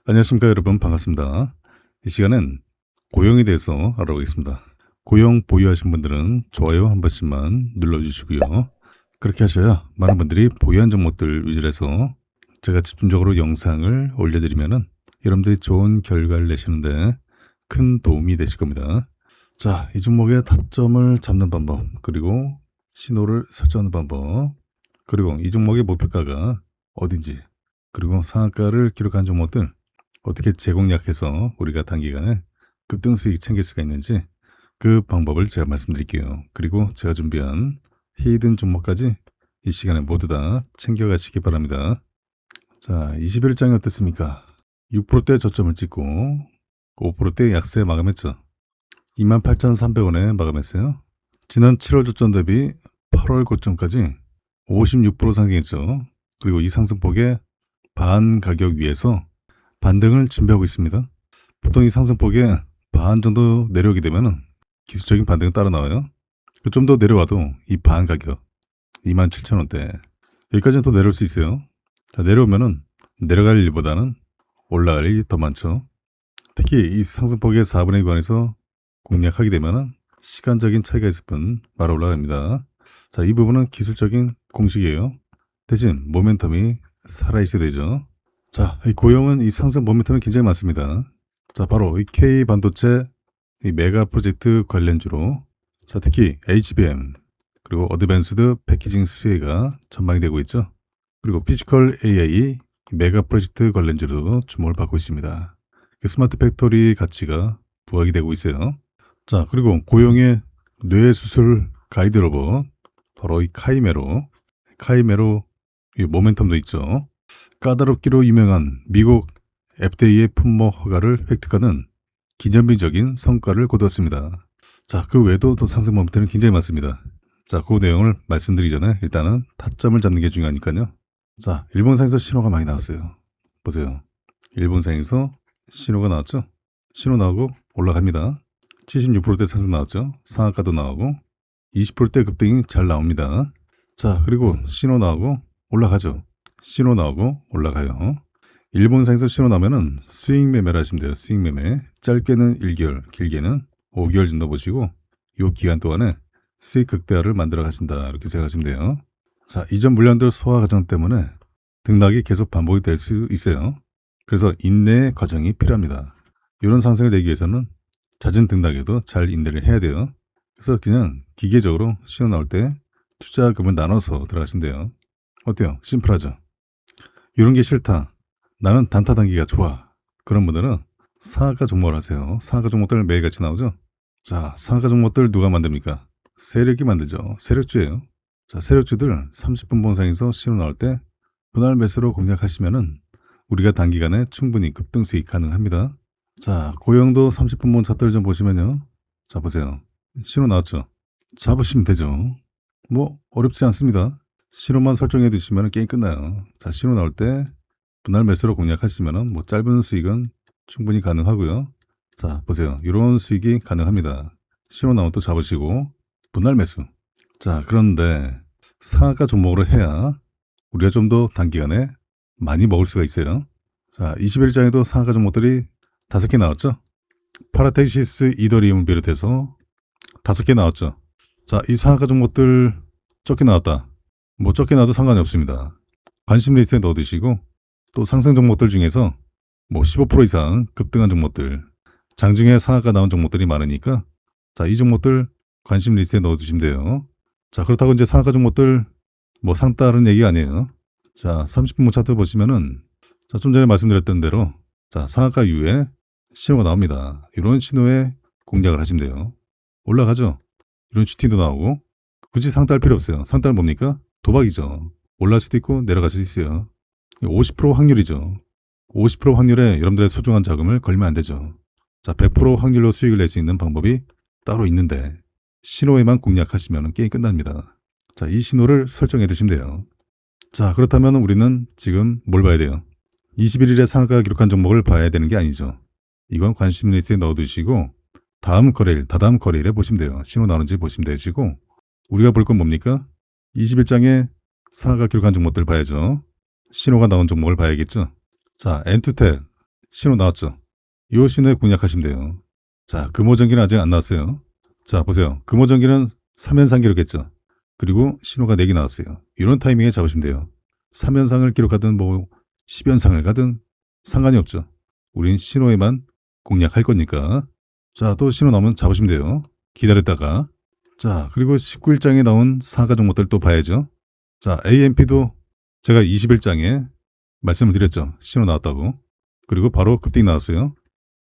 안녕하십니까 여러분, 반갑습니다. 이 시간은 고용에 대해서 알아보겠습니다. 고용 보유하신 분들은 좋아요 한 번씩만 눌러주시고요. 그렇게 하셔야 많은 분들이 보유한 종목들 위주로 해서 제가 집중적으로 영상을 올려드리면은 여러분들이 좋은 결과를 내시는데 큰 도움이 되실 겁니다. 자, 이 종목의 타점을 잡는 방법, 그리고 신호를 설정하는 방법, 그리고 이 종목의 목표가가 어딘지, 그리고 상한가를 기록한 종목들 어떻게 재공략해서 우리가 단기간에 급등 수익 챙길 수가 있는지 그 방법을 제가 말씀드릴게요. 그리고 제가 준비한 히든 종목까지 이 시간에 모두 다 챙겨가시기 바랍니다. 자, 21장이 어땠습니까? 6%대 저점을 찍고 5%대 약세 마감했죠. 28,300원에 마감했어요. 지난 7월 저점 대비 8월 고점까지 56% 상승했죠. 그리고 이 상승폭의 반 가격 위에서 반등을 준비하고 있습니다. 보통 이 상승폭에 반 정도 내려오게 되면 기술적인 반등이 따라 나와요. 좀 더 내려와도 이 반 가격 27,000원대 여기까지는 더 내려올 수 있어요. 자, 내려오면은 내려갈 일보다는 올라갈 일이 더 많죠. 특히 이 상승폭의 4분의 2 구간에서 공략하게 되면은 시간적인 차이가 있을 뿐 바로 올라갑니다. 자, 이 부분은 기술적인 공식이에요. 대신 모멘텀이 살아있어야 되죠. 자, 이 고용은 이 상승 모멘텀이 굉장히 많습니다. 자, 바로 이 K 반도체 이 메가 프로젝트 관련주로, 자, 특히 HBM 그리고 어드밴스드 패키징 수혜가 전망이 되고 있죠. 그리고 피지컬 AI 메가 프로젝트 관련주로 주목을 받고 있습니다. 스마트 팩토리 가치가 부각이 되고 있어요. 자, 그리고 고용의 뇌 수술 가이드 로봇, 바로 이 카이메로 이 모멘텀도 있죠. 까다롭기로 유명한 미국 FDA의 품목 허가를 획득하는 기념비적인 성과를 거두었습니다. 자, 그 외에도 또 상승 모멘텀이 굉장히 많습니다. 자, 그 내용을 말씀드리기 전에 일단은 타점을 잡는 게 중요하니까요. 자, 일본상에서 신호가 많이 나왔어요. 보세요. 일본상에서 신호가 나왔죠. 신호 나오고 올라갑니다. 76%대 상승 나왔죠. 상한가도 나오고 20%대 급등이 잘 나옵니다. 자, 그리고 신호 나오고 올라가죠. 신호 나오고 올라가요. 일본상에서 신호 나면은 스윙 매매를 하시면 돼요. 스윙 매매. 짧게는 1개월, 길게는 5개월 정도 보시고 이 기간 동안에 수익 극대화를 만들어 가신다, 이렇게 생각하시면 돼요. 자, 이전 물량들 소화 과정 때문에 등락이 계속 반복이 될 수 있어요. 그래서 인내의 과정이 필요합니다. 이런 상승을 내기 위해서는 잦은 등락에도 잘 인내를 해야 돼요. 그래서 그냥 기계적으로 신호 나올 때 투자금을 나눠서 들어가시면 돼요. 어때요? 심플하죠? 이런 게 싫다, 나는 단타 단기가 좋아, 그런 분들은 상한가 종목을 하세요. 상한가 종목들 매일같이 나오죠. 자, 상한가 종목들 누가 만듭니까? 세력이 만들죠. 세력주예요. 자, 세력주들 30분 봉상에서 신호 나올 때 분할 매수로 공략하시면은 우리가 단기간에 충분히 급등 수익 가능합니다. 자, 고용도 30분 봉 차트를 좀 보시면요. 자, 보세요. 신호 나왔죠. 잡으시면 되죠. 뭐 어렵지 않습니다. 신호만 설정해 두시면 게임 끝나요. 자, 신호 나올 때 분할 매수로 공략하시면 뭐 짧은 수익은 충분히 가능하고요. 자, 보세요. 이런 수익이 가능합니다. 신호 나오면 또 잡으시고 분할 매수. 자, 그런데 상한가 종목으로 해야 우리가 좀 더 단기간에 많이 먹을 수가 있어요. 자, 21장에도 상한가 종목들이 5개 나왔죠. 파라텍시스, 이더리움을 비롯해서 5개 나왔죠. 자, 이 상한가 종목들 적게 나왔다, 뭐 적게 나와도 상관이 없습니다. 관심 리스트에 넣어두시고 또 상승 종목들 중에서 뭐 15% 이상 급등한 종목들, 장중에 상한가 나온 종목들이 많으니까 자, 이 종목들 관심 리스트에 넣어두시면 돼요. 자, 그렇다고 이제 상한가 종목들 뭐 상따른 얘기 아니에요. 자, 30분 차트 보시면은 자, 좀 전에 말씀드렸던 대로 자, 상한가 이후에 신호가 나옵니다. 이런 신호에 공략을 하시면 돼요. 올라가죠. 이런 슈팅도 나오고 굳이 상따할 필요 없어요. 상따는 뭡니까? 도박이죠. 올라갈 수도 있고 내려갈 수도 있어요. 50% 확률이죠. 50% 확률에 여러분들의 소중한 자금을 걸면 안 되죠. 자, 100% 확률로 수익을 낼 수 있는 방법이 따로 있는데 신호에만 공략하시면 게임 끝납니다. 자, 이 신호를 설정해 두시면 돼요. 자, 그렇다면 우리는 지금 뭘 봐야 돼요? 21일에 상한가 기록한 종목을 봐야 되는 게 아니죠. 이건 관심 리스트에 넣어두시고 다음 거래일, 다다음 거래일에 보시면 돼요. 신호 나오는지 보시면 되시고 우리가 볼 건 뭡니까? 21장에 상한가 기록한 종목들 봐야죠. 신호가 나온 종목을 봐야겠죠. 자, 엔투텍 신호 나왔죠? 이 신호에 공략하시면 돼요. 자, 금호전기는 아직 안 나왔어요. 자, 보세요. 금호전기는 3연상 기록했죠? 그리고 신호가 4개 나왔어요. 이런 타이밍에 잡으시면 돼요. 3연상을 기록하든 뭐 10연상을 가든 상관이 없죠. 우린 신호에만 공략할 거니까. 자, 또 신호 나오면 잡으시면 돼요. 기다렸다가. 자, 그리고 19일장에 나온 상하 종목들 또 봐야죠. 자, AMP도 제가 20일장에 말씀을 드렸죠. 신호 나왔다고. 그리고 바로 급등이 나왔어요.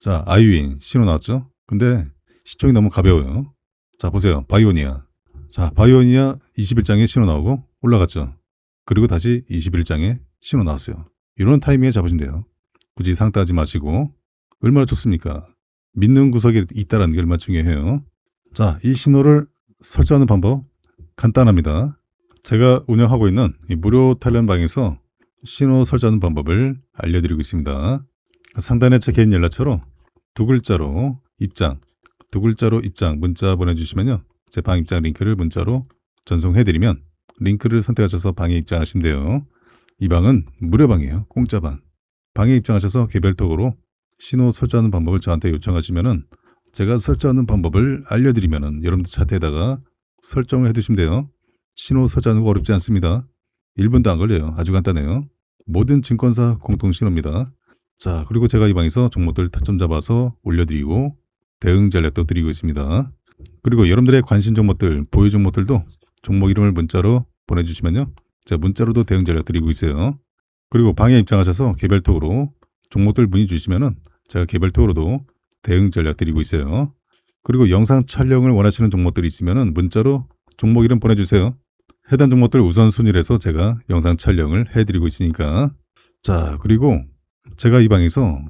자, 아이윈 신호 나왔죠. 근데 시총이 너무 가벼워요. 자, 보세요. 바이오니아. 자, 바이오니아 20일장에 신호 나오고 올라갔죠. 그리고 다시 21일장에 신호 나왔어요. 이런 타이밍에 잡으시면 돼요. 굳이 상따하지 마시고. 얼마나 좋습니까? 믿는 구석이 있다는 게 얼마나 중요해요. 자, 이 신호를 설정하는 방법 간단합니다. 제가 운영하고 있는 이 무료 탈련방에서 신호 설정하는 방법을 알려드리고 있습니다. 상단에 제 개인 연락처로 두 글자로 입장, 두 글자로 입장 문자 보내주시면요. 제 방 입장 링크를 문자로 전송해드리면 링크를 선택하셔서 방에 입장하시면 돼요. 이 방은 무료방이에요. 공짜방. 방에 입장하셔서 개별톡으로 신호 설정하는 방법을 저한테 요청하시면은 제가 설정하는 방법을 알려드리면은 여러분들 차트에다가 설정을 해두시면 돼요. 신호 설정하는 거 어렵지 않습니다. 1분도 안 걸려요. 아주 간단해요. 모든 증권사 공통 신호입니다. 자, 그리고 제가 이 방에서 종목들 타점 잡아서 올려드리고 대응 전략도 드리고 있습니다. 그리고 여러분들의 관심 종목들, 보유 종목들도 종목 이름을 문자로 보내주시면요. 제가 문자로도 대응 전략 드리고 있어요. 그리고 방에 입장하셔서 개별톡으로 종목들 문의 주시면은 제가 개별톡으로도 대응 전략 드리고 있어요. 그리고 영상 촬영을 원하시는 종목들이 있으면은 문자로 종목 이름 보내주세요. 해당 종목들 우선순위로 해서 제가 영상 촬영을 해드리고 있으니까. 자, 그리고 제가 이 방에서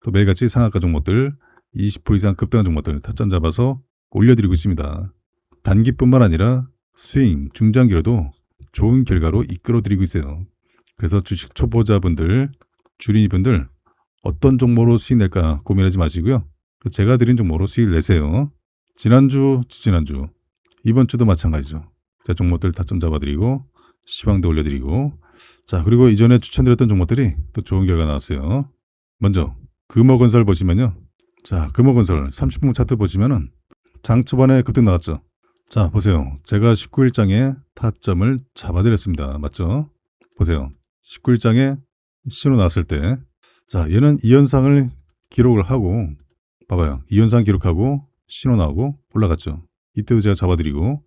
또 매일같이 상한가 종목들 20% 이상 급등한 종목들 타점 잡아서 올려드리고 있습니다. 단기뿐만 아니라 스윙, 중장기로도 좋은 결과로 이끌어드리고 있어요. 그래서 주식 초보자분들, 주린이분들 어떤 종목으로 수익 낼까 고민하지 마시고요. 제가 드린 종목으로 수익 내세요. 지난주, 지난주, 이번 주도 마찬가지죠. 제가 종목들 타점 잡아드리고 시황도 올려드리고. 자, 그리고 이전에 추천드렸던 종목들이 또 좋은 결과 나왔어요. 먼저 금호건설 보시면요. 자, 금호건설 30분 차트 보시면은 장 초반에 급등 나왔죠. 자, 보세요. 제가 19일장에 타점을 잡아드렸습니다. 맞죠? 보세요. 19일장에 신호 나왔을 때, 자, 얘는 2연상을 기록을 하고, 봐봐요. 2연상 기록하고 신호 나오고 올라갔죠. 이때도 제가 잡아드리고,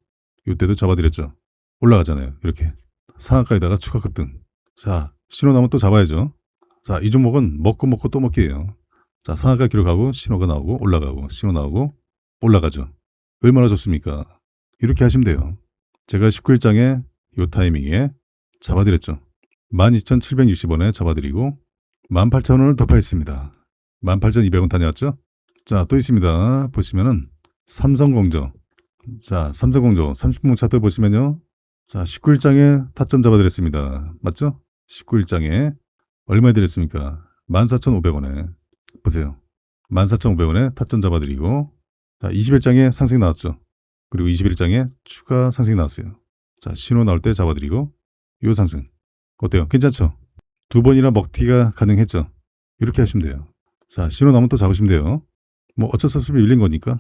이때도 잡아드렸죠. 올라가잖아요. 이렇게 상한가에다가 추가 급등. 자, 신호 나오면 또 잡아야죠. 자, 이 종목은 먹고 또 먹기예요. 자, 상한가 기록하고 신호가 나오고 올라가고 신호 나오고 올라가죠. 얼마나 좋습니까? 이렇게 하시면 돼요. 제가 19일장에 이 타이밍에 잡아드렸죠. 12,760원에 잡아드리고 18,000원을 돌파했습니다. 18,200원 다녀왔죠? 자, 또 있습니다. 보시면은 삼성공조. 자, 삼성공조 30분 차트 보시면요. 자, 19일장에 타점 잡아드렸습니다. 맞죠? 19일장에 얼마에 드렸습니까? 14,500원에. 보세요. 14,500원에 타점 잡아드리고, 자, 20일장에 상승 나왔죠. 그리고 21일장에 추가 상승이 나왔어요. 자, 신호 나올 때 잡아드리고, 요 상승. 어때요? 괜찮죠? 두 번이나 먹튀가 가능했죠? 이렇게 하시면 돼요. 자, 신호 나오면 또 잡으시면 돼요. 뭐 어쩔 수 없이 밀린 거니까.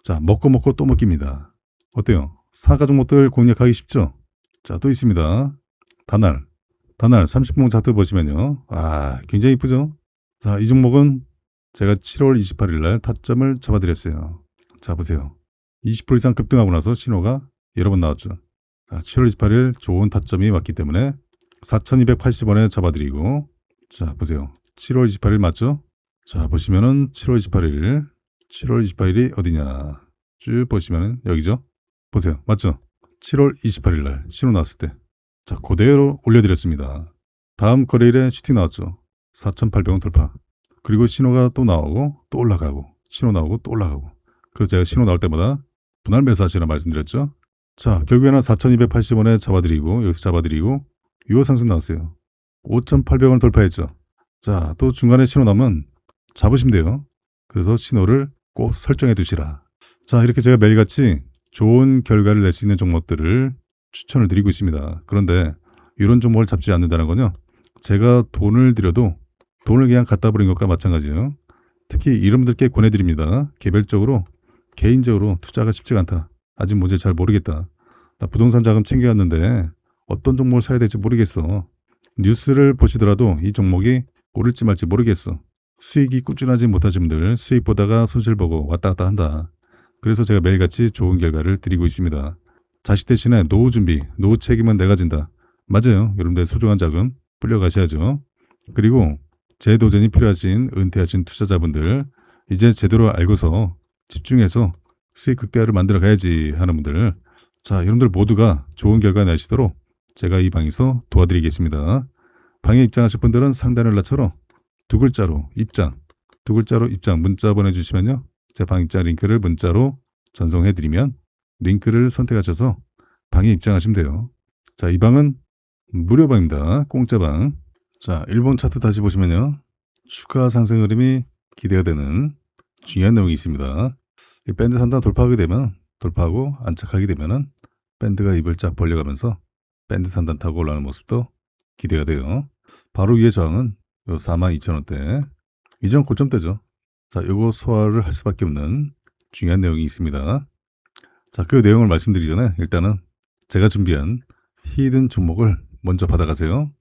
자, 먹고 또 먹깁니다. 어때요? 사가 종목들 공략하기 쉽죠? 자, 또 있습니다. 다날 30분 차트 보시면요. 아, 굉장히 이쁘죠? 자, 이 종목은 제가 7월 28일 날 타점을 잡아드렸어요. 자, 보세요. 20% 이상 급등하고 나서 신호가 여러 번 나왔죠. 자, 7월 28일 좋은 타점이 왔기 때문에 4,280원에 잡아드리고, 자, 보세요. 7월 28일 맞죠? 자, 보시면은 7월 28일이 어디냐. 쭉 보시면은 여기죠? 보세요. 맞죠? 7월 28일 날 신호 나왔을 때. 자, 그대로 올려드렸습니다. 다음 거래일에 슈팅 나왔죠. 4,800원 돌파. 그리고 신호가 또 나오고 또 올라가고 신호 나오고 또 올라가고. 그래서 제가 신호 나올 때마다 분할 매수하시라 말씀드렸죠. 자, 결국에는 4,280원에 잡아드리고 여기서 잡아드리고 요 상승 나왔어요. 5,800원 돌파했죠. 자, 또 중간에 신호 나면 잡으시면 돼요. 그래서 신호를 꼭 설정해 두시라. 자, 이렇게 제가 매일같이 좋은 결과를 낼 수 있는 종목들을 추천을 드리고 있습니다. 그런데 이런 종목을 잡지 않는다는 건요. 제가 돈을 들여도 돈을 그냥 갖다 버린 것과 마찬가지예요. 특히 이런 분들께 권해드립니다. 개별적으로, 개인적으로 투자가 쉽지가 않다. 아직 뭔지 잘 모르겠다. 나 부동산 자금 챙겨왔는데 어떤 종목을 사야 될지 모르겠어. 뉴스를 보시더라도 이 종목이 오를지 말지 모르겠어. 수익이 꾸준하지 못하신 분들, 수익 보다가 손실 보고 왔다 갔다 한다. 그래서 제가 매일같이 좋은 결과를 드리고 있습니다. 자식 대신에 노후 준비, 노후 책임은 내가 진다. 맞아요. 여러분들 소중한 자금 불려가셔야죠. 그리고 재도전이 필요하신 은퇴하신 투자자분들, 이제 제대로 알고서 집중해서 수익 극대화를 만들어 가야지 하는 분들, 자, 여러분들 모두가 좋은 결과 내시도록 제가 이 방에서 도와드리겠습니다. 방에 입장하실 분들은 상단 연락처로 두 글자로 입장 문자 보내주시면요. 제 방 입장 링크를 문자로 전송해드리면 링크를 선택하셔서 방에 입장하시면 돼요. 자, 이 방은 무료방입니다. 공짜방. 자, 일본 차트 다시 보시면요. 추가 상승 흐름이 기대가 되는 중요한 내용이 있습니다. 이 밴드 상단 돌파하게 되면, 돌파하고 안착하게 되면은 밴드가 입을 쫙 벌려가면서 밴드 상단 타고 올라오는 모습도 기대가 돼요. 바로 위에 저항은 요 42,000원대. 이전 고점대죠. 자, 요거 소화를 할 수밖에 없는 중요한 내용이 있습니다. 자, 그 내용을 말씀드리기 전에 일단은 제가 준비한 히든 종목을 먼저 받아가세요.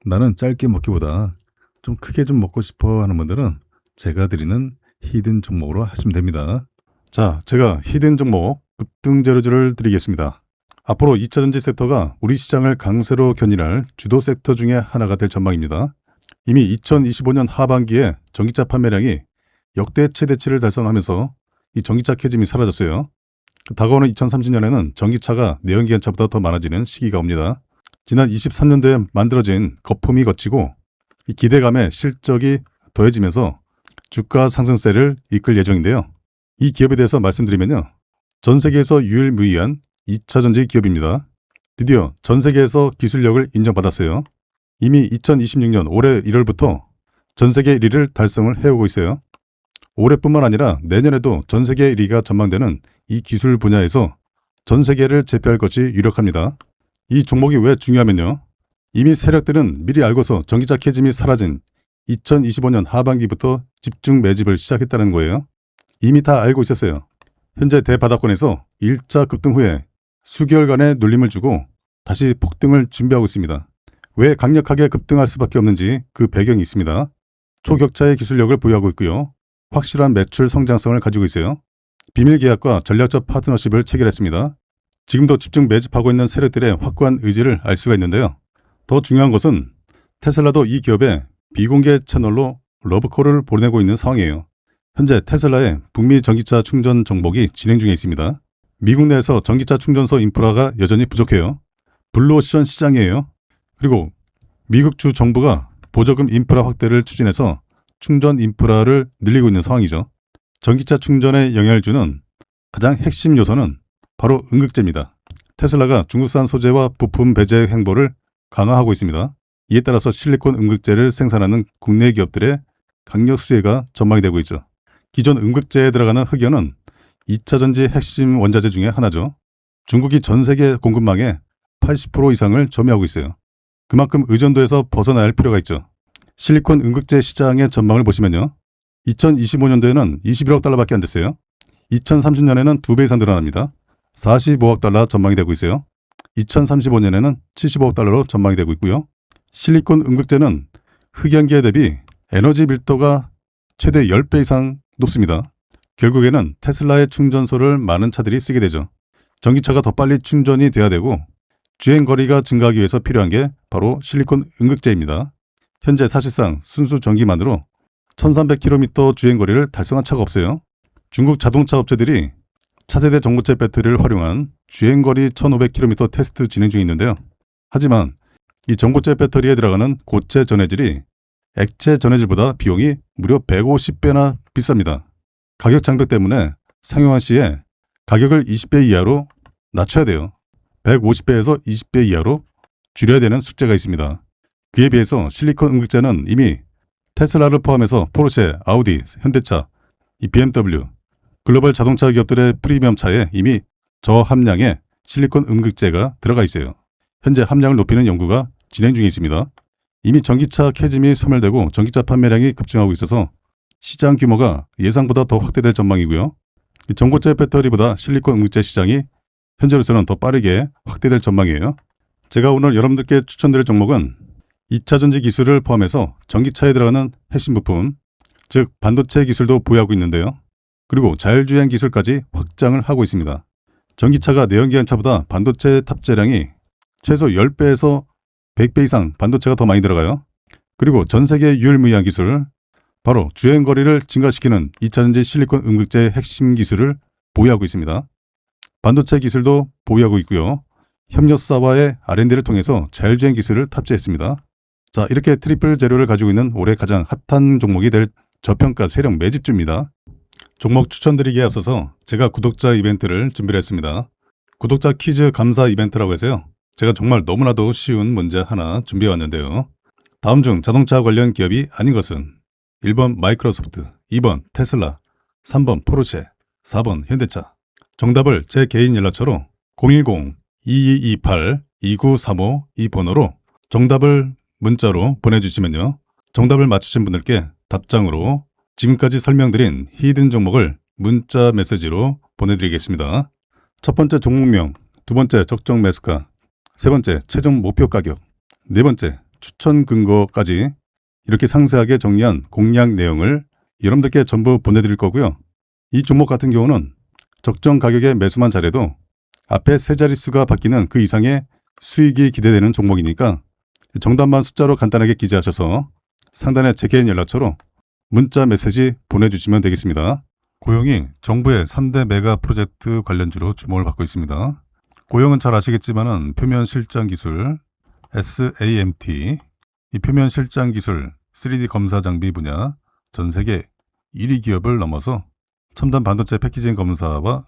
나는 짧게 먹기보다 좀 크게 좀 먹고 싶어 하는 분들은 제가 드리는 히든 종목으로 하시면 됩니다. 자, 제가 히든 종목 급등 재료주를 드리겠습니다. 앞으로 2차전지 섹터가 우리 시장을 강세로 견인할 주도 섹터 중에 하나가 될 전망입니다. 이미 2025년 하반기에 전기차 판매량이 역대 최대치를 달성하면서 이 전기차 캐즘이 사라졌어요. 다가오는 2030년에는 전기차가 내연기관차보다 더 많아지는 시기가 옵니다. 지난 23년도에 만들어진 거품이 거치고 이 기대감에 실적이 더해지면서 주가 상승세를 이끌 예정인데요. 이 기업에 대해서 말씀드리면요. 전 세계에서 유일무이한 2차전지 기업입니다. 드디어 전 세계에서 기술력을 인정받았어요. 이미 2026년 올해 1월부터 전 세계 1위를 달성을 해오고 있어요. 올해뿐만 아니라 내년에도 전 세계 1위가 전망되는 이 기술 분야에서 전 세계를 제패할 것이 유력합니다. 이 종목이 왜 중요하면요. 이미 세력들은 미리 알고서 전기차 캐즘이 사라진 2025년 하반기부터 집중 매집을 시작했다는 거예요. 이미 다 알고 있었어요. 현재 대바닥권에서 1차 급등 후에 수개월간의 눌림을 주고 다시 폭등을 준비하고 있습니다. 왜 강력하게 급등할 수밖에 없는지 그 배경이 있습니다. 초격차의 기술력을 보유하고 있고요. 확실한 매출 성장성을 가지고 있어요. 비밀 계약과 전략적 파트너십을 체결했습니다. 지금도 집중 매집하고 있는 세력들의 확고한 의지를 알 수가 있는데요. 더 중요한 것은 테슬라도 이 기업에 비공개 채널로 러브콜을 보내고 있는 상황이에요. 현재 테슬라의 북미 전기차 충전 정복이 진행 중에 있습니다. 미국 내에서 전기차 충전소 인프라가 여전히 부족해요. 블루오션 시장이에요. 그리고 미국 주 정부가 보조금 인프라 확대를 추진해서 충전 인프라를 늘리고 있는 상황이죠. 전기차 충전에 영향을 주는 가장 핵심 요소는 바로 음극재입니다. 테슬라가 중국산 소재와 부품 배제 행보를 강화하고 있습니다. 이에 따라서 실리콘 음극재를 생산하는 국내 기업들의 강력 수혜가 전망이 되고 있죠. 기존 음극재에 들어가는 흑연은 2차전지 핵심 원자재 중에 하나죠. 중국이 전 세계 공급망의 80% 이상을 점유하고 있어요. 그만큼 의존도에서 벗어날 필요가 있죠. 실리콘 음극재 시장의 전망을 보시면요. 2025년도에는 21억 달러밖에 안 됐어요. 2030년에는 2배 이상 늘어납니다. 45억 달러 전망이 되고 있어요. 2035년에는 75억 달러로 전망이 되고 있고요. 실리콘 음극재는 흑연기에 대비 에너지 밀도가 최대 10배 이상 높습니다. 결국에는 테슬라의 충전소를 많은 차들이 쓰게 되죠. 전기차가 더 빨리 충전이 돼야 되고 주행거리가 증가하기 위해서 필요한 게 바로 실리콘 음극재입니다. 현재 사실상 순수 전기만으로 1300km 주행거리를 달성한 차가 없어요. 중국 자동차 업체들이 차세대 전고체 배터리를 활용한 주행거리 1500km 테스트 진행 중에 있는데요. 하지만 이 전고체 배터리에 들어가는 고체 전해질이 액체 전해질보다 비용이 무려 150배나 비쌉니다. 가격 장벽 때문에 상용화 시에 가격을 20배 이하로 낮춰야 돼요. 150배에서 20배 이하로 줄여야 되는 숙제가 있습니다. 그에 비해서 실리콘 음극재는 이미 테슬라를 포함해서 포르쉐, 아우디, 현대차, 이 BMW, 글로벌 자동차 기업들의 프리미엄 차에 이미 저함량의 실리콘 음극재가 들어가 있어요. 현재 함량을 높이는 연구가 진행 중에 있습니다. 이미 전기차 캐즘이 소멸되고 전기차 판매량이 급증하고 있어서 시장 규모가 예상보다 더 확대될 전망이고요. 전고체 배터리보다 실리콘 음극재 시장이 현재로서는 더 빠르게 확대될 전망이에요. 제가 오늘 여러분들께 추천드릴 종목은 2차 전지 기술을 포함해서 전기차에 들어가는 핵심 부품, 즉 반도체 기술도 보유하고 있는데요. 그리고 자율주행 기술까지 확장을 하고 있습니다. 전기차가 내연기관차보다 반도체 탑재량이 최소 10배에서 100배 이상 반도체가 더 많이 들어가요. 그리고 전 세계 유일무이한 기술, 바로 주행거리를 증가시키는 2차전지 실리콘 음극재의 핵심 기술을 보유하고 있습니다. 반도체 기술도 보유하고 있고요. 협력사와의 R&D를 통해서 자율주행 기술을 탑재했습니다. 자, 이렇게 트리플 재료를 가지고 있는 올해 가장 핫한 종목이 될 저평가 세력 매집주입니다. 종목 추천드리기에 앞서서 제가 구독자 이벤트를 준비를 했습니다. 구독자 퀴즈 감사 이벤트라고 해서요. 제가 정말 너무나도 쉬운 문제 하나 준비해 왔는데요. 다음 중 자동차 관련 기업이 아닌 것은 1번 마이크로소프트, 2번 테슬라, 3번 포르쉐, 4번 현대차. 정답을 제 개인 연락처로 010-2228-2935 이 번호로 정답을 문자로 보내주시면요. 정답을 맞추신 분들께 답장으로 지금까지 설명드린 히든 종목을 문자 메시지로 보내드리겠습니다. 첫 번째 종목명, 두 번째 적정 매수가, 세 번째 최종 목표 가격, 네 번째 추천 근거까지 이렇게 상세하게 정리한 공략 내용을 여러분들께 전부 보내드릴 거고요. 이 종목 같은 경우는 적정 가격에 매수만 잘해도 앞에 세 자릿수가 바뀌는 그 이상의 수익이 기대되는 종목이니까 정답만 숫자로 간단하게 기재하셔서 상단에 제 개인 연락처로 문자 메시지 보내주시면 되겠습니다. 고영이 정부의 3대 메가 프로젝트 관련주로 주목을 받고 있습니다. 고영은 잘 아시겠지만은 표면 실장 기술 SAMT, 이 표면 실장 기술 3D 검사 장비 분야 전 세계 1위 기업을 넘어서 첨단 반도체 패키징 검사와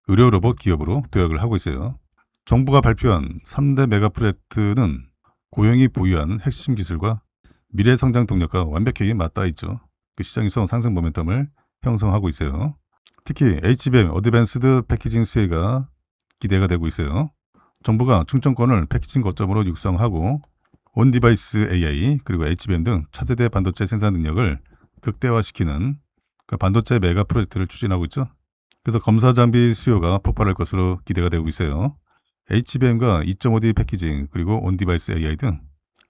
의료 로봇 기업으로 도약을 하고 있어요. 정부가 발표한 3대 메가 프로젝트는 고영이 보유한 핵심 기술과 미래 성장 동력과 완벽하게 맞닿아 있죠. 그 시장에서 상승 모멘텀을 형성하고 있어요. 특히 HBM 어드밴스드 패키징 수혜가 기대가 되고 있어요. 정부가 충청권을 패키징 거점으로 육성하고 온 디바이스 AI 그리고 HBM 등 차세대 반도체 생산 능력을 극대화시키는 그 반도체 메가 프로젝트를 추진하고 있죠. 그래서 검사 장비 수요가 폭발할 것으로 기대가 되고 있어요. HBM과 2.5D 패키징 그리고 온 디바이스 AI 등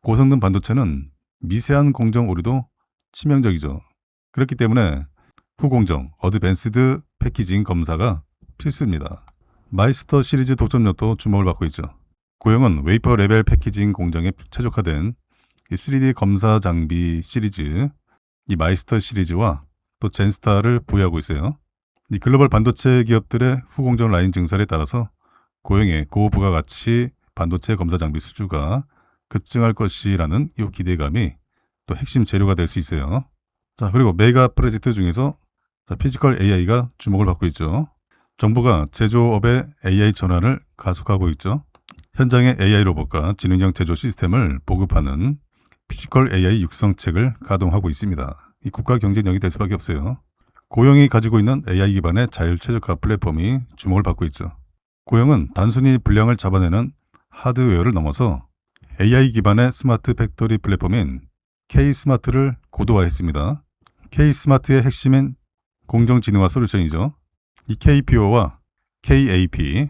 고성능 반도체는 미세한 공정 오류도 치명적이죠. 그렇기 때문에 후공정 어드밴스드 패키징 검사가 필수입니다. 마이스터 시리즈 독점력도 주목을 받고 있죠. 고영은 웨이퍼 레벨 패키징 공정에 최적화된 이 3D 검사 장비 시리즈, 이 마이스터 시리즈와 또 젠스타를 보유하고 있어요. 이 글로벌 반도체 기업들의 후공정 라인 증설에 따라서 고영의 고부가가치 반도체 검사 장비 수주가 급증할 것이라는 이 기대감이 또 핵심 재료가 될 수 있어요. 자, 그리고 메가 프로젝트 중에서 피지컬 AI가 주목을 받고 있죠. 정부가 제조업의 AI 전환을 가속하고 있죠. 현장의 AI 로봇과 지능형 제조 시스템을 보급하는 피지컬 AI 육성책을 가동하고 있습니다. 이 국가 경쟁력이 될 수밖에 없어요. 고영이 가지고 있는 AI 기반의 자율 최적화 플랫폼이 주목을 받고 있죠. 고영은 단순히 분량을 잡아내는 하드웨어를 넘어서 AI 기반의 스마트 팩토리 플랫폼인 K-스마트를 고도화했습니다. K-스마트의 핵심인 공정지능화 솔루션이죠. 이 KPO와 KAP,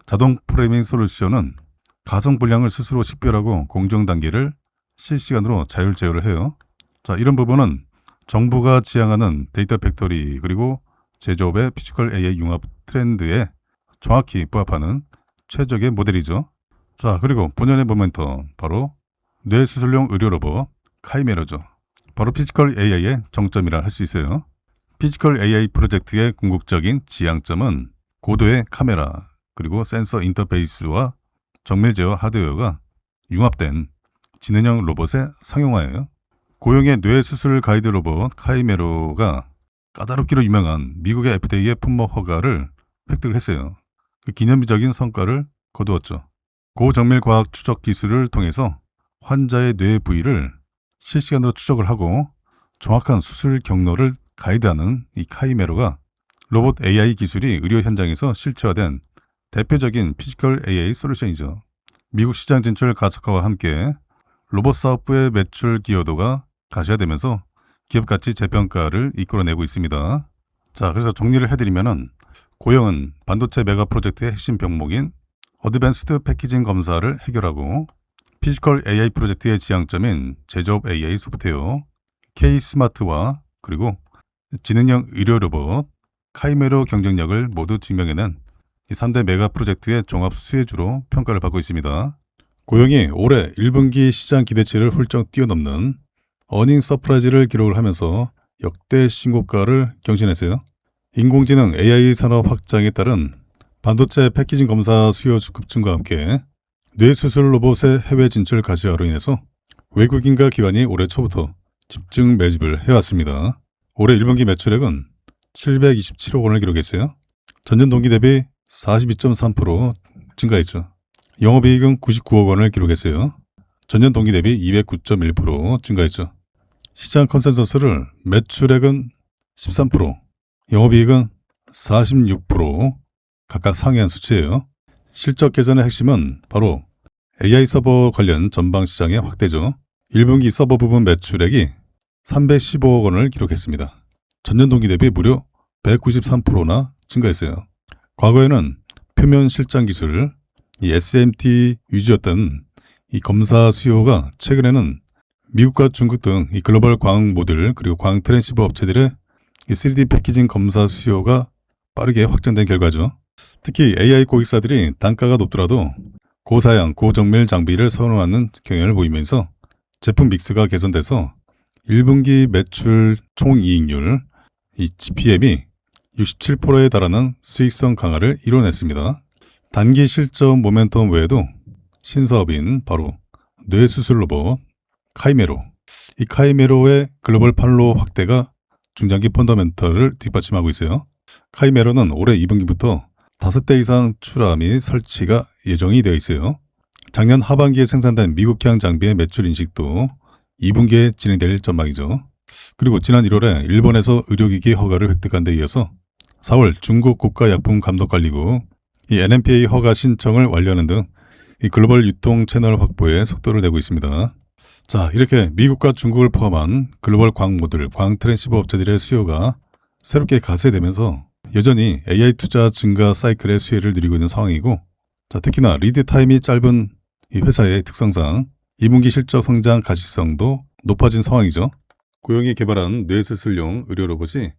자동 프로그래밍 솔루션은 가성 분량을 스스로 식별하고 공정 단계를 실시간으로 자율 제어를 해요. 자, 이런 부분은 정부가 지향하는 데이터 팩토리 그리고 제조업의 피지컬 AI 융합 트렌드에 정확히 부합하는 최적의 모델이죠. 자, 그리고 본연의 모멘텀, 바로 뇌수술용 의료 로봇 카이메라죠. 바로 피지컬 AI의 정점이라 할 수 있어요. 피지컬 AI 프로젝트의 궁극적인 지향점은 고도의 카메라 그리고 센서 인터페이스와 정밀 제어 하드웨어가 융합된 지능형 로봇의 상용화예요. 고영의 뇌수술 가이드 로봇 카이메로가 까다롭기로 유명한 미국의 FDA의 품목 허가를 획득을 했어요. 그 기념비적인 성과를 거두었죠. 고정밀 과학 추적 기술을 통해서 환자의 뇌 부위를 실시간으로 추적을 하고 정확한 수술 경로를 가이드하는 이 카이메로가 로봇 AI 기술이 의료 현장에서 실체화된 대표적인 피지컬 AI 솔루션이죠. 미국 시장 진출 가속화와 함께 로봇 사업부의 매출 기여도가 가시화되면서 기업 가치 재평가를 이끌어내고 있습니다. 자, 그래서 정리를 해드리면은 고영은 반도체 메가 프로젝트의 핵심 병목인 어드밴스드 패키징 검사를 해결하고 피지컬 AI 프로젝트의 지향점인 제조업 AI 소프트웨어 K-스마트와 그리고 지능형 의료 로봇 카이메로 경쟁력을 모두 증명해낸 이 3대 메가 프로젝트의 종합 수혜주로 평가를 받고 있습니다. 고영이 올해 1분기 시장 기대치를 훌쩍 뛰어넘는 어닝 서프라이즈를 기록을 하면서 역대 신고가를 경신했어요. 인공지능 AI 산업 확장에 따른 반도체 패키징 검사 수요 급증과 함께 뇌수술 로봇의 해외 진출 가시화로 인해서 외국인과 기관이 올해 초부터 집중 매집을 해왔습니다. 올해 1분기 매출액은 727억 원을 기록했어요. 전년 동기 대비 42.3% 증가했죠. 영업이익은 99억 원을 기록했어요. 전년 동기 대비 209.1% 증가했죠. 시장 컨센서스를 매출액은 13%, 영업이익은 46% 각각 상회한 수치예요. 실적 개선의 핵심은 바로 AI 서버 관련 전방 시장의 확대죠. 1분기 서버 부분 매출액이 315억 원을 기록했습니다. 전년 동기 대비 무려 193%나 증가했어요. 과거에는 표면 실장 기술, 이 SMT 위주였던 이 검사 수요가 최근에는 미국과 중국 등 이 글로벌 광 모듈 그리고 광 트랜시버 업체들의 이 3D 패키징 검사 수요가 빠르게 확장된 결과죠. 특히 AI 고객사들이 단가가 높더라도 고사양, 고정밀 장비를 선호하는 경향을 보이면서 제품 믹스가 개선돼서 1분기 매출 총이익률, 이 GPM이 67%에 달하는 수익성 강화를 이뤄냈습니다. 단기 실적 모멘텀 외에도 신사업인 바로 뇌수술 로봇 카이메로, 이 카이메로의 글로벌 판로 확대가 중장기 펀더멘털을 뒷받침하고 있어요. 카이메로는 올해 2분기부터 5대 이상 출하 및 설치가 예정이 되어 있어요. 작년 하반기에 생산된 미국향 장비의 매출 인식도 2분기에 진행될 전망이죠. 그리고 지난 1월에 일본에서 의료기기 허가를 획득한 데 이어서 4월 중국 국가약품감독관리국 이 NMPA 허가 신청을 완료하는 등 이 글로벌 유통 채널 확보에 속도를 내고 있습니다. 자, 이렇게 미국과 중국을 포함한 글로벌 광 모듈, 광 트랜시버 업체들의 수요가 새롭게 가세되면서 여전히 AI 투자 증가 사이클의 수혜를 누리고 있는 상황이고, 자, 특히나 리드 타임이 짧은 이 회사의 특성상 2분기 실적 성장 가시성도 높아진 상황이죠. 고영이 개발한 뇌수술용 의료 로봇이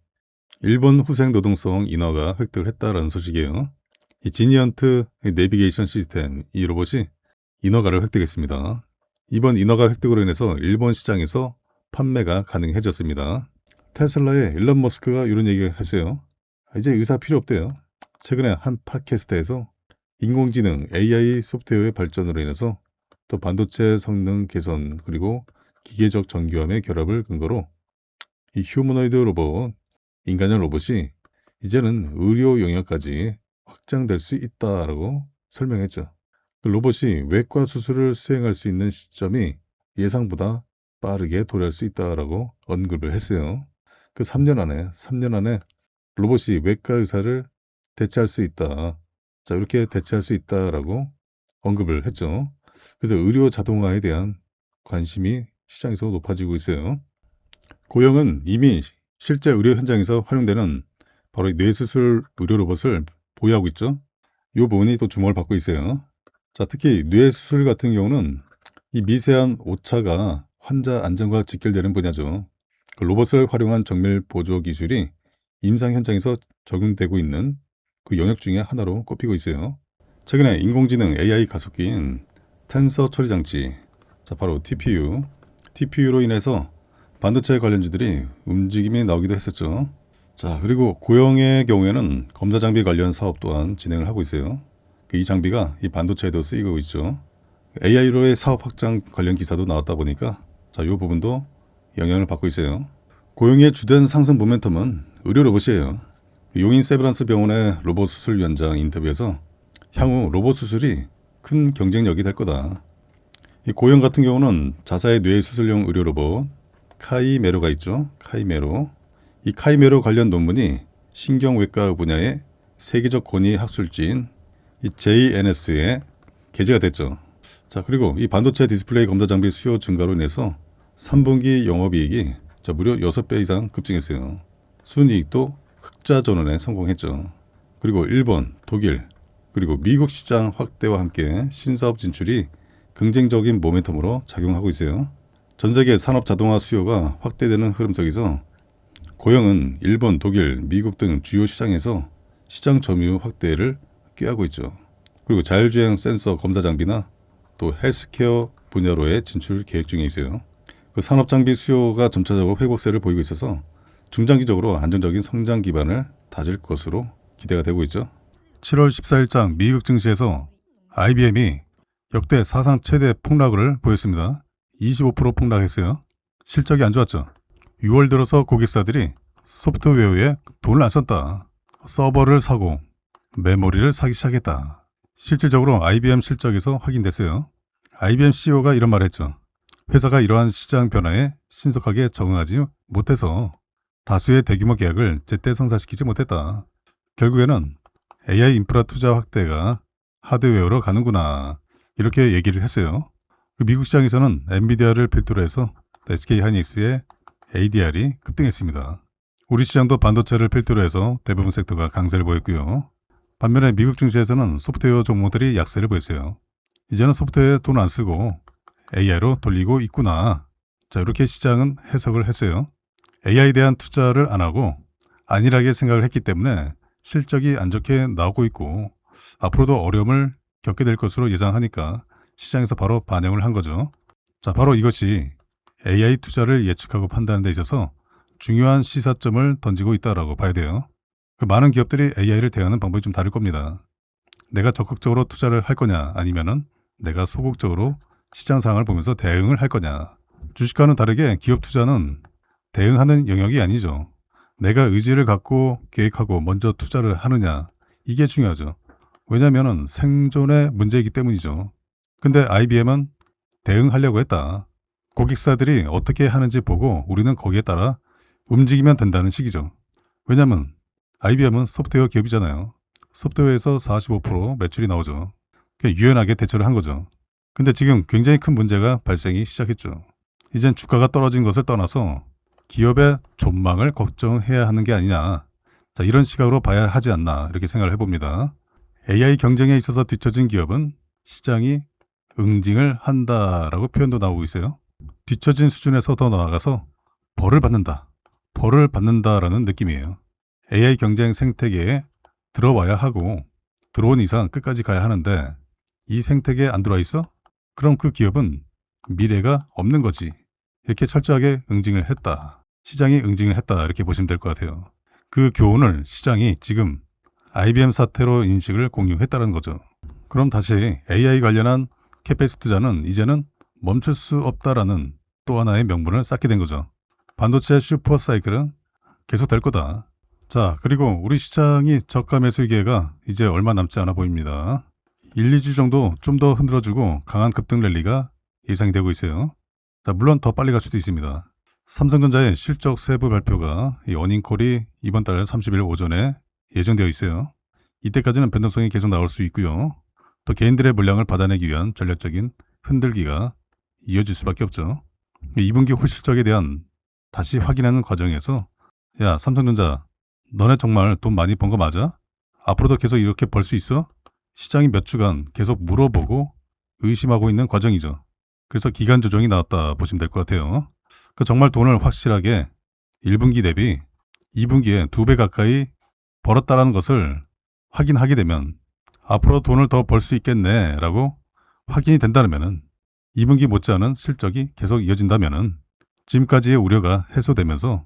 일본 후생 노동성 인허가 획득을 했다라는 소식이에요. 이 지니언트 내비게이션 시스템 이 로봇이 인허가를 획득했습니다. 이번 인허가 획득으로 인해서 일본 시장에서 판매가 가능해졌습니다. 테슬라의 일론 머스크가 이런 얘기를 했어요. 이제 의사 필요 없대요. 최근에 한 팟캐스트에서 인공지능 AI 소프트웨어의 발전으로 인해서 또 반도체 성능 개선 그리고 기계적 정교함의 결합을 근거로 이 휴머노이드 로봇, 인간형 로봇이 이제는 의료 영역까지 확장될 수 있다라고 설명했죠. 그 로봇이 외과 수술을 수행할 수 있는 시점이 예상보다 빠르게 도래할 수 있다라고 언급을 했어요. 그 3년 안에 로봇이 외과 의사를 대체할 수 있다. 자, 이렇게 대체할 수 있다라고 언급을 했죠. 그래서 의료 자동화에 대한 관심이 시장에서 높아지고 있어요. 고영은 이미 실제 의료 현장에서 활용되는 바로 이 뇌수술 의료 로봇을 보유하고 있죠. 이 부분이 또 주목을 받고 있어요. 자, 특히 뇌수술 같은 경우는 이 미세한 오차가 환자 안전과 직결되는 분야죠. 그 로봇을 활용한 정밀 보조 기술이 임상 현장에서 적용되고 있는 그 영역 중에 하나로 꼽히고 있어요. 최근에 인공지능 AI 가속기인 텐서 처리 장치, 자, 바로 TPU로 인해서 반도체 관련주들이 움직임이 나오기도 했었죠. 자, 그리고 고영의 경우에는 검사 장비 관련 사업 또한 진행을 하고 있어요. 이 장비가 이 반도체에도 쓰이고 있죠. AI로의 사업 확장 관련 기사도 나왔다 보니까 자, 이 부분도 영향을 받고 있어요. 고영의 주된 상승 모멘텀은 의료 로봇이에요. 용인 세브란스 병원의 로봇 수술위원장 인터뷰에서 향후 로봇 수술이 큰 경쟁력이 될 거다. 이 고영 같은 경우는 자사의 뇌 수술용 의료 로봇 카이메로가 있죠. 이 카이메로 관련 논문이 신경외과 분야의 세계적 권위 학술지인 이 JNS에 게재가 됐죠. 자, 그리고 이 반도체 디스플레이 검사 장비 수요 증가로 인해서 3분기 영업이익이 무려 6배 이상 급증했어요. 순이익도 흑자 전환에 성공했죠. 그리고 일본, 독일, 그리고 미국 시장 확대와 함께 신사업 진출이 긍정적인 모멘텀으로 작용하고 있어요. 전 세계 산업 자동화 수요가 확대되는 흐름 속에서 고영은 일본, 독일, 미국 등 주요 시장에서 시장 점유율 확대를 꾀하고 있죠. 그리고 자율주행 센서 검사 장비나 또 헬스케어 분야로의 진출 계획 중에 있어요. 그 산업 장비 수요가 점차적으로 회복세를 보이고 있어서 중장기적으로 안정적인 성장 기반을 다질 것으로 기대가 되고 있죠. 7월 14일장 미국 증시에서 IBM이 역대 사상 최대 폭락을 보였습니다. 25% 폭락했어요. 실적이 안 좋았죠. 6월 들어서 고객사들이 소프트웨어에 돈을 안 썼다. 서버를 사고 메모리를 사기 시작했다. 실질적으로 IBM 실적에서 확인됐어요. IBM CEO가 이런 말을 했죠. 회사가 이러한 시장 변화에 신속하게 적응하지 못해서 다수의 대규모 계약을 제때 성사시키지 못했다. 결국에는 AI 인프라 투자 확대가 하드웨어로 가는구나. 이렇게 얘기를 했어요. 그 미국 시장에서는 엔비디아를 필두로 해서 SK하이닉스의 ADR이 급등했습니다. 우리 시장도 반도체를 필두로 해서 대부분 섹터가 강세를 보였고요. 반면에 미국 증시에서는 소프트웨어 종목들이 약세를 보였어요. 이제는 소프트웨어에 돈 안 쓰고 AI로 돌리고 있구나. 자, 이렇게 시장은 해석을 했어요. AI에 대한 투자를 안 하고 안일하게 생각을 했기 때문에 실적이 안 좋게 나오고 있고 앞으로도 어려움을 겪게 될 것으로 예상하니까 시장에서 바로 반영을 한 거죠. 자, 바로 이것이 AI 투자를 예측하고 판단하는 데 있어서 중요한 시사점을 던지고 있다라고 봐야 돼요. 그 많은 기업들이 AI를 대하는 방법이 좀 다를 겁니다. 내가 적극적으로 투자를 할 거냐 아니면은 내가 소극적으로 시장 상황을 보면서 대응을 할 거냐. 주식과는 다르게 기업 투자는 대응하는 영역이 아니죠. 내가 의지를 갖고 계획하고 먼저 투자를 하느냐. 이게 중요하죠. 왜냐하면 생존의 문제이기 때문이죠. 근데 IBM은 대응하려고 했다. 고객사들이 어떻게 하는지 보고 우리는 거기에 따라 움직이면 된다는 식이죠. 왜냐하면 IBM은 소프트웨어 기업이잖아요. 소프트웨어에서 45% 매출이 나오죠. 유연하게 대처를 한 거죠. 근데 지금 굉장히 큰 문제가 발생이 시작했죠. 이젠 주가가 떨어진 것을 떠나서 기업의 존망을 걱정해야 하는 게 아니냐. 자, 이런 시각으로 봐야 하지 않나 이렇게 생각을 해봅니다. AI 경쟁에 있어서 뒤처진 기업은 시장이 응징을 한다라고 표현도 나오고 있어요. 뒤처진 수준에서 더 나아가서 벌을 받는다. 벌을 받는다라는 느낌이에요. AI 경쟁 생태계에 들어와야 하고 들어온 이상 끝까지 가야 하는데 이 생태계에 안 들어와 있어? 그럼 그 기업은 미래가 없는 거지. 이렇게 철저하게 응징을 했다. 시장이 응징을 했다. 이렇게 보시면 될 것 같아요. 그 교훈을 시장이 지금 IBM 사태로 인식을 공유했다는 거죠. 그럼 다시 AI 관련한 캐페이스 투자는 이제는 멈출 수 없다라는 또 하나의 명분을 쌓게 된 거죠. 반도체 슈퍼 사이클은 계속 될 거다. 자, 그리고 우리 시장이 저가 매수 기회가 이제 얼마 남지 않아 보입니다. 1, 2주 정도 좀 더 흔들어주고 강한 급등 랠리가 예상이 되고 있어요. 자, 물론 더 빨리 갈 수도 있습니다. 삼성전자의 실적 세부 발표가 이 어닝콜이 이번 달 30일 오전에 예정되어 있어요. 이때까지는 변동성이 계속 나올 수 있고요. 또 개인들의 물량을 받아내기 위한 전략적인 흔들기가 이어질 수밖에 없죠. 2분기 홀실적에 대한 다시 확인하는 과정에서 야, 삼성전자 너네 정말 돈 많이 번 거 맞아? 앞으로도 계속 이렇게 벌 수 있어? 시장이 몇 주간 계속 물어보고 의심하고 있는 과정이죠. 그래서 기간 조정이 나왔다 보시면 될 것 같아요. 정말 돈을 확실하게 1분기 대비 2분기에 2배 가까이 벌었다라는 것을 확인하게 되면 앞으로 돈을 더 벌 수 있겠네 라고 확인이 된다면 2분기 못지않은 실적이 계속 이어진다면 지금까지의 우려가 해소되면서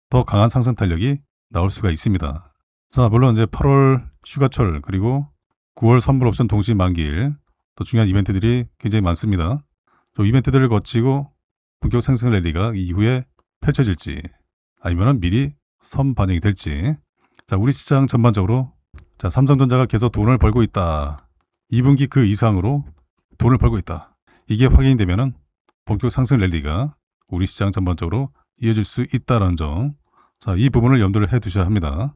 더 강한 상승 탄력이 나올 수가 있습니다. 자, 물론 이제 8월 휴가철 그리고 9월 선물 옵션 동시 만기일 또 중요한 이벤트들이 굉장히 많습니다. 또 이벤트들을 거치고 본격 상승 랠리가 이후에 펼쳐질지 아니면 미리 선 반영이 될지. 자, 우리 시장 전반적으로 자, 삼성전자가 계속 돈을 벌고 있다. 2분기 그 이상으로 돈을 벌고 있다. 이게 확인이 되면은 본격 상승 랠리가 우리 시장 전반적으로 이어질 수 있다는 점. 자, 이 부분을 염두를 해 두셔야 합니다.